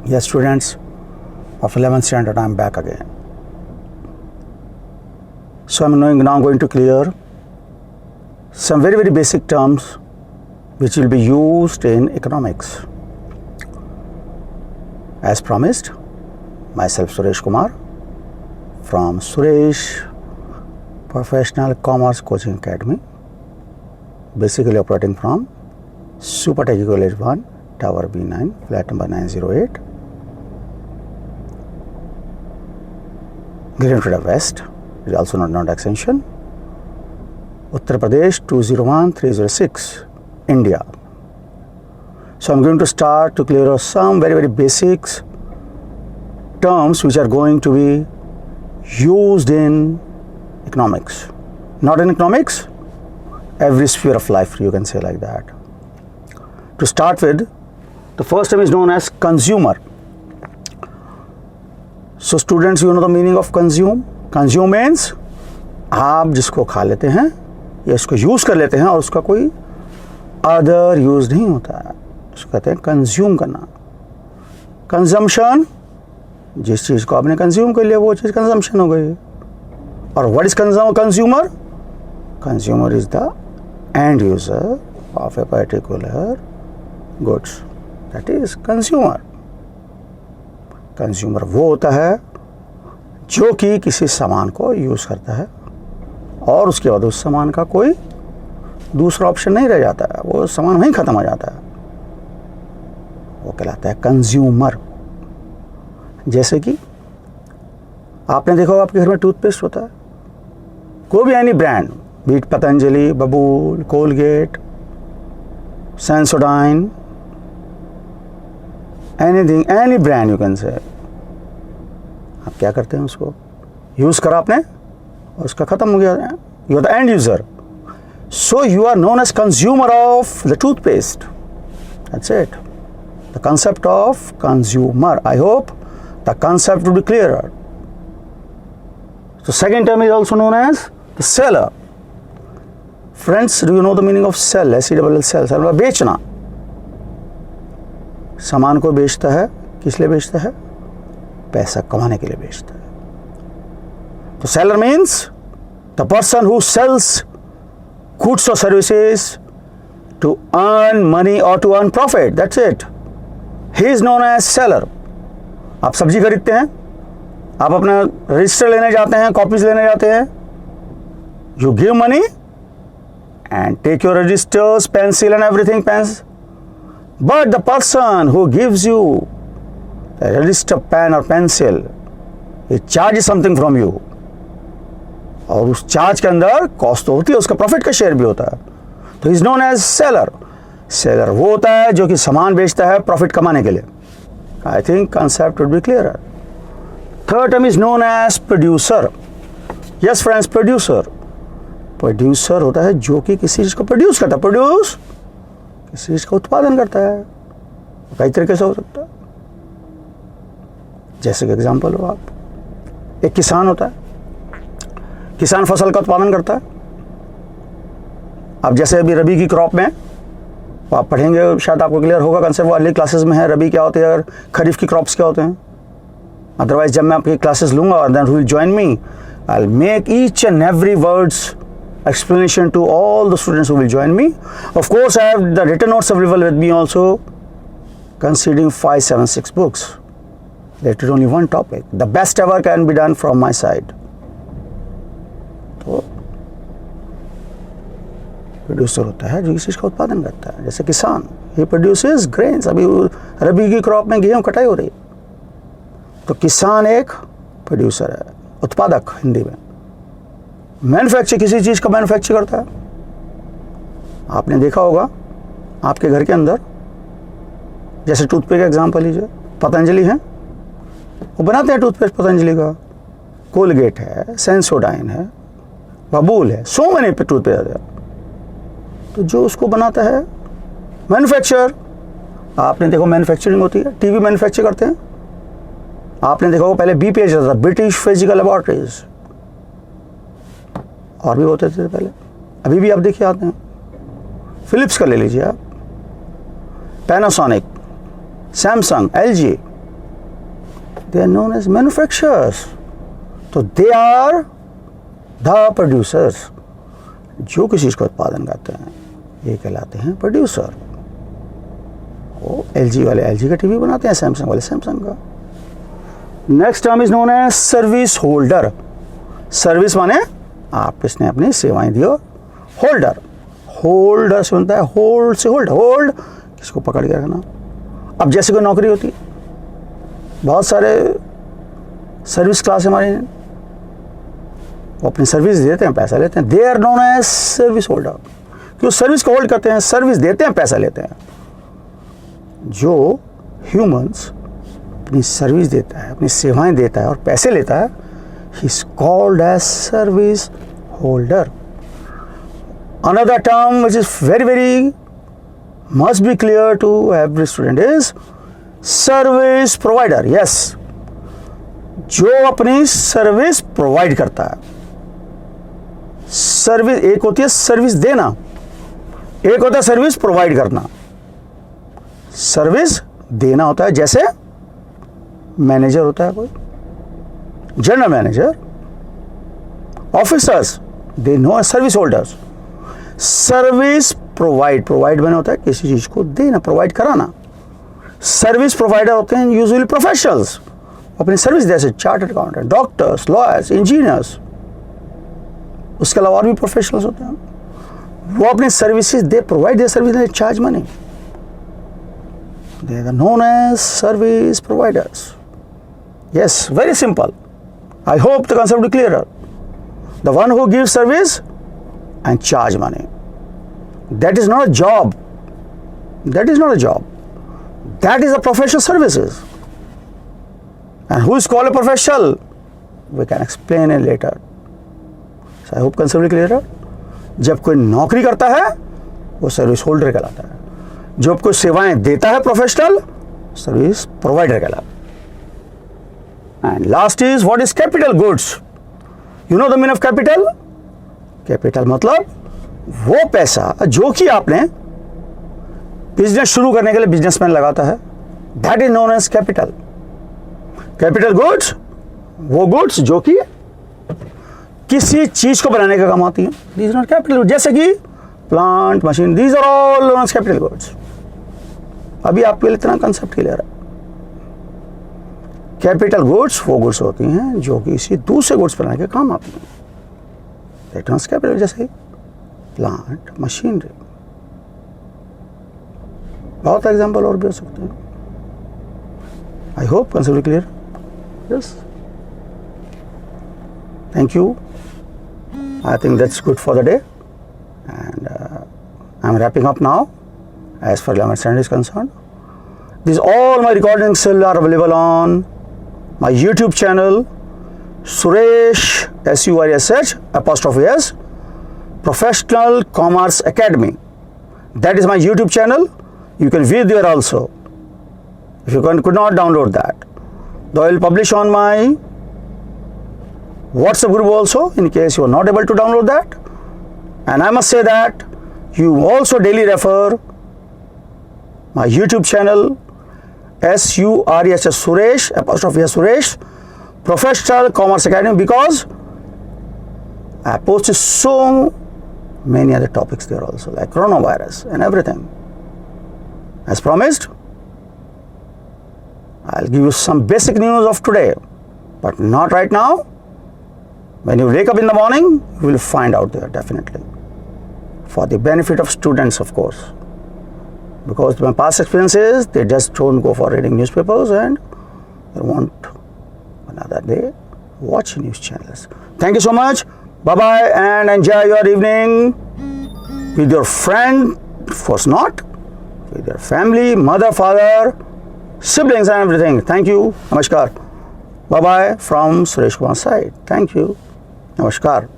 Yes, students of 11th standard, I am back again. So I am now going to clear some very basic terms which will be used in economics. As promised, myself Suresh Kumar from Suresh Professional Commerce Coaching Academy, basically operating from Super Tech College 1, Tower B9, flat number 908, Green Field West, is also not extension, Uttar Pradesh 201306, India. So I'm going to start to clear out some very basics terms which are going to be used in economics. Not in economics, every sphere of life, you can say like that. To start with, the first term is known as consumer. So students, you know the meaning of consume. Consume means आप जिसको खा लेते हैं या इसको use कर लेते हैं और उसका कोई अदर यूज़ नहीं होता है, उसको कहते हैं कंज्यूम करना. कंजम्पशन, जिस चीज़ को आपने कंज्यूम कर लिया वो चीज़ कंजम्पशन हो गई. और what is consumer? Consumer is the end user of a particular goods, that is consumer. Consumer वो होता है जो कि किसी सामान को यूज़ करता है और उसके बाद उस सामान का कोई दूसरा ऑप्शन नहीं रह जाता है, वो सामान वहीं ख़त्म हो जाता है, वो कहलाता है कंज्यूमर. जैसे कि आपने देखा होगा आपके घर में टूथपेस्ट होता है, कोई भी एनी ब्रांड, बीट पतंजलि, बबूल, Colgate, Sensodyne, anything, any brand you can say. आप क्या करते हैं, उसको यूज़ करा आपने और उसका ख़त्म हो गया, you are the end user. So you are known as consumer of the toothpaste. That's it, the concept of consumer. I hope the concept will be clear. So second term is also known as the seller. Friends, do you know the meaning of sell? S-E-L-L, sell. Sell मतलब बेचना. सामान को बेचता है, किस लिए बेचता है? पैसा कमाने के लिए बेचता है. तो seller means the person who sells goods or services to earn money or to earn profit. That's it. He is known as seller. आप सब्जी खरीदते हैं, आप अपना रजिस्टर लेने जाते हैं, कॉपीज लेने जाते हैं, you give money and take your registers, pencil and everything, pens. But the person who gives you register, pen और पेंसिल, ये चार्ज समथिंग फ्रॉम यू, और उस चार्ज के अंदर कॉस्ट तो होती है, उसका प्रॉफिट का शेयर भी होता है. तो is known as seller. Seller वो होता है जो कि सामान बेचता है प्रॉफिट कमाने के लिए. I think concept would be clear. Third term is known as producer. Yes friends, producer. Producer होता है जो कि किसी चीज़ को प्रोड्यूस करता है. प्रोड्यूस किसी चीज़ का उत्पादन करता है, कई तरीके से हो सकता है. जैसे कि एग्जाम्पल हो, आप एक किसान होता है, किसान फसल का उत्पादन करता है. अब जैसे अभी रबी की क्रॉप में आप पढ़ेंगे, शायद आपको क्लियर होगा कंसेप्ट, वो अगली क्लासेस में है रबी क्या होते हैं और खरीफ की क्रॉप्स क्या होते हैं. अदरवाइज जब मैं आपकी क्लासेस लूँगा, then will join me, I will make each and every words explanation to all the students who will join me. Of course, I have the written notes available with me also, considering 576 books. That is only one topic. The best ever can be done from my side. तो producer होता है जो किसी चीज़ का उत्पादन करता है. जैसे किसान, he produces grains. अभी रबी की क्रॉप में गेहूँ कटाई हो रही, तो किसान एक प्रोड्यूसर है, उत्पादक हिंदी में. मैन्युफैक्चर, किसी चीज़ का मैन्युफैक्चर करता है. आपने देखा होगा आपके घर के अंदर, जैसे टूथपेस्ट का एग्जांपल लीजिए, पतंजलि है, वो बनाते हैं टूथपेस्ट पतंजलि का. कोलगेट है, सेंसोडाइन है, बबूल है, सो मैनी टूथपेस्ट है. तो जो उसको बनाता है मैन्युफैक्चर. आपने देखो मैन्युफैक्चरिंग होती है, टीवी मैन्युफैक्चर करते हैं. आपने देखा होगा पहले BPH था, ब्रिटिश फिजिकल लेबोरेटरीज, और भी होते थे पहले, अभी भी आप देखिए आते हैं. फिलिप्स का ले लीजिए आप, Panasonic, Samsung, LG, They are known as manufacturers. तो they are the producers. जो किसी चीज का उत्पादन करते हैं ये कहलाते हैं प्रोड्यूसर. वो LG वाले LG का टीवी बनाते हैं, सैमसंग वाले सैमसंग का. Next term is known as service holder. Service माने आप किसने अपनी सेवाएं दी. होल्डर, होल्डर से बनता है होल्ड से होल्ड. होल्ड किसको पकड़ के रखना. अब जैसे कोई नौकरी होती है, बहुत सारे सर्विस क्लास हमारे, वो अपनी सर्विस देते हैं, पैसा लेते हैं. They are known as service holder. क्यों सर्विस को होल्ड करते हैं, सर्विस देते हैं, पैसा लेते हैं. जो ह्यूमंस अपनी सर्विस देता है, अपनी सेवाएं देता है और पैसे लेता है, he is called as service holder. Another term which is very very must be clear to every student is service provider. Yes, जो अपनी सर्विस प्रोवाइड करता है. सर्विस एक होती है सर्विस देना, एक होता है सर्विस प्रोवाइड करना. सर्विस देना होता है, जैसे मैनेजर होता है कोई, general manager, officers, they know service holders. Service provide मैंने होता है किसी चीज को देना, प्रोवाइड कराना. सर्विस प्रोवाइडर होते हैं यूजुअली प्रोफेशनल्स, अपनी सर्विस जैसे chartered accountant, doctors, lawyers, engineers. उसके अलावा और भी प्रोफेशनल्स होते हैं, वो अपनी services they provide their service, they charge money. They are known as service providers. Yes, very simple. I hope the concept is clearer. The one who gives service and charge money. That is not a job. That is not a job. That is a professional services. And who is called a professional? We can explain it later. So I hope concept is clearer. जब कोई नौकरी करता है वो service holder कहलाता है. जब कोई सेवाएं देता है प्रोफेशनल, सर्विस प्रोवाइडर कहलाता है. And last is what is capital goods. You know the meaning of capital? Capital मतलब वो पैसा जो कि आपने बिजनेस शुरू करने के लिए बिजनेसमैन लगाता है. That is known as capital. Capital goods वो गुड्स जो कि किसी चीज को बनाने का काम आती है. These are not capital goods. जैसे कि plant, machine, these are all known as capital goods. अभी आपके लिए इतना कंसेप्ट क्लियर है. कैपिटल गुड्स वो गुड्स होती हैं जो कि किसी दूसरे गुड्स बनाने के काम आती हैं. That is capital. जैसे प्लांट, मशीनरी, बहुत एग्जाम्पल और भी हो सकते हैं. I hope concept clear. Yes, thank you. I think that's good for the day and I am wrapping up now as far as 11th standard is concerned. These all my recordings still are available on my YouTube channel, Suresh SURESH ' Professional Commerce Academy. That is my YouTube channel. You can view there also. If you could not download that, though I will publish on my WhatsApp group also in case you are not able to download that. And I must say that you also daily refer my YouTube channel SURESH Suresh Professional Commerce Academy, because I posted so many other topics there also, like coronavirus and everything. As promised, I'll give you some basic news of today, but not right now. When you wake up in the morning, you will find out there definitely, for the benefit of students, of course. Because my past experience is they just don't go for reading newspapers and they want another day watch news channels. Thank you so much. Bye bye and enjoy your evening with your friend, of course not, with your family, mother, father, siblings and everything. Thank you. Namaskar. Bye bye from Suresh Kumar's side. Thank you. Namaskar.